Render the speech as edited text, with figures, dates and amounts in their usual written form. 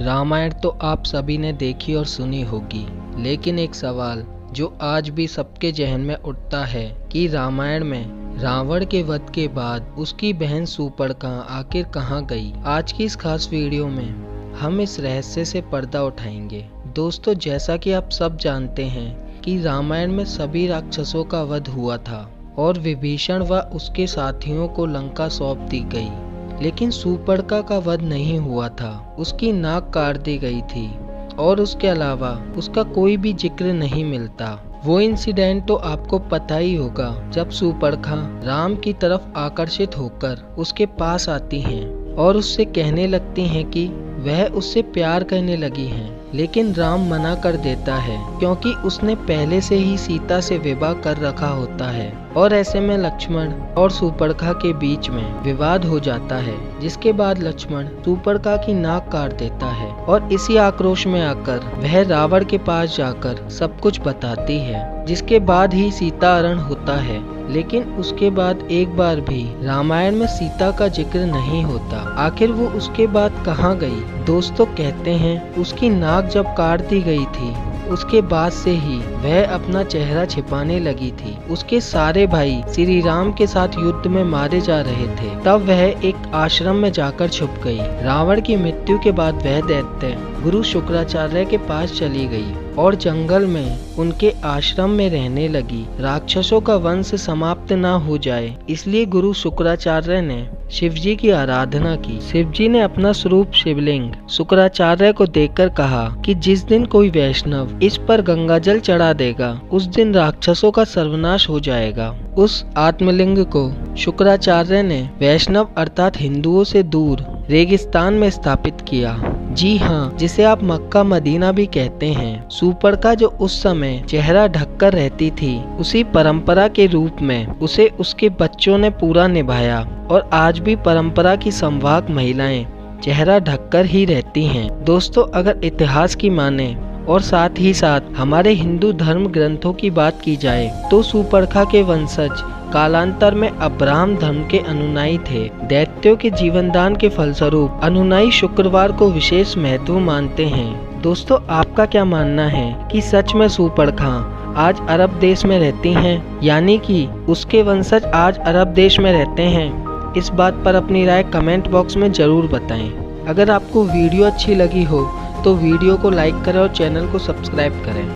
रामायण तो आप सभी ने देखी और सुनी होगी, लेकिन एक सवाल जो आज भी सबके जहन में उठता है कि रामायण में रावण के वध के बाद उसकी बहन शूर्पणखा आखिर कहाँ गई। आज की इस खास वीडियो में हम इस रहस्य से पर्दा उठाएंगे। दोस्तों, जैसा कि आप सब जानते हैं कि रामायण में सभी राक्षसों का वध हुआ था और विभीषण व उसके साथियों को लंका सौंप दी गई, लेकिन शूर्पणखा का वध नहीं हुआ था। उसकी नाक काट दी गई थी और उसके अलावा उसका कोई भी जिक्र नहीं मिलता। वो इंसिडेंट तो आपको पता ही होगा जब शूर्पणखा राम की तरफ आकर्षित होकर उसके पास आती हैं और उससे कहने लगती हैं कि वह उससे प्यार करने लगी हैं, लेकिन राम मना कर देता है क्योंकि उसने पहले से ही सीता से विवाह कर रखा होता है। और ऐसे में लक्ष्मण और शूर्पणखा के बीच में विवाद हो जाता है, जिसके बाद लक्ष्मण शूर्पणखा की नाक काट देता है और इसी आक्रोश में आकर वह रावण के पास जाकर सब कुछ बताती है, जिसके बाद ही सीता हरण होता है। लेकिन उसके बाद एक बार भी रामायण में सीता का जिक्र नहीं होता। आखिर वो उसके बाद कहाँ गई? दोस्तों, कहते हैं उसकी नाक जब काट दी गई थी उसके बाद से ही वह अपना चेहरा छिपाने लगी थी। उसके सारे भाई श्री राम के साथ युद्ध में मारे जा रहे थे, तब वह एक आश्रम में जाकर छुप गई। रावण की मृत्यु के बाद वह दैत्य गुरु शुक्राचार्य के पास चली गई और जंगल में उनके आश्रम में रहने लगी। राक्षसों का वंश समाप्त न हो जाए इसलिए गुरु शुक्राचार्य ने शिवजी की आराधना की। शिवजी ने अपना स्वरूप शिवलिंग शुक्राचार्य को देकर कहा कि जिस दिन कोई वैष्णव इस पर गंगा जल चढ़ा देगा उस दिन राक्षसों का सर्वनाश हो जाएगा। उस आत्मलिंग को शुक्राचार्य ने वैष्णव अर्थात हिंदुओं से दूर रेगिस्तान में स्थापित किया। जी हाँ, जिसे आप मक्का मदीना भी कहते हैं। शूर्पणखा जो उस समय चेहरा ढककर रहती थी, उसी परंपरा के रूप में उसे उसके बच्चों ने पूरा निभाया और आज भी परंपरा की संवाहक महिलाएं चेहरा ढककर ही रहती हैं। दोस्तों, अगर इतिहास की माने और साथ ही साथ हमारे हिंदू धर्म ग्रंथों की बात की जाए तो शूर्पणखा के वंशज कालांतर में अब्राह्म धर्म के अनुयायी थे। दैत्यों के जीवनदान के फलस्वरूप अनुयायी शुक्रवार को विशेष महत्व मानते हैं। दोस्तों, आपका क्या मानना है कि सच में शूर्पणखा आज अरब देश में रहती हैं, यानी कि उसके वंशज आज अरब देश में रहते हैं? इस बात पर अपनी राय कमेंट बॉक्स में जरूर बताएं। अगर आपको वीडियो अच्छी लगी हो तो वीडियो को लाइक करें और चैनल को सब्सक्राइब करें।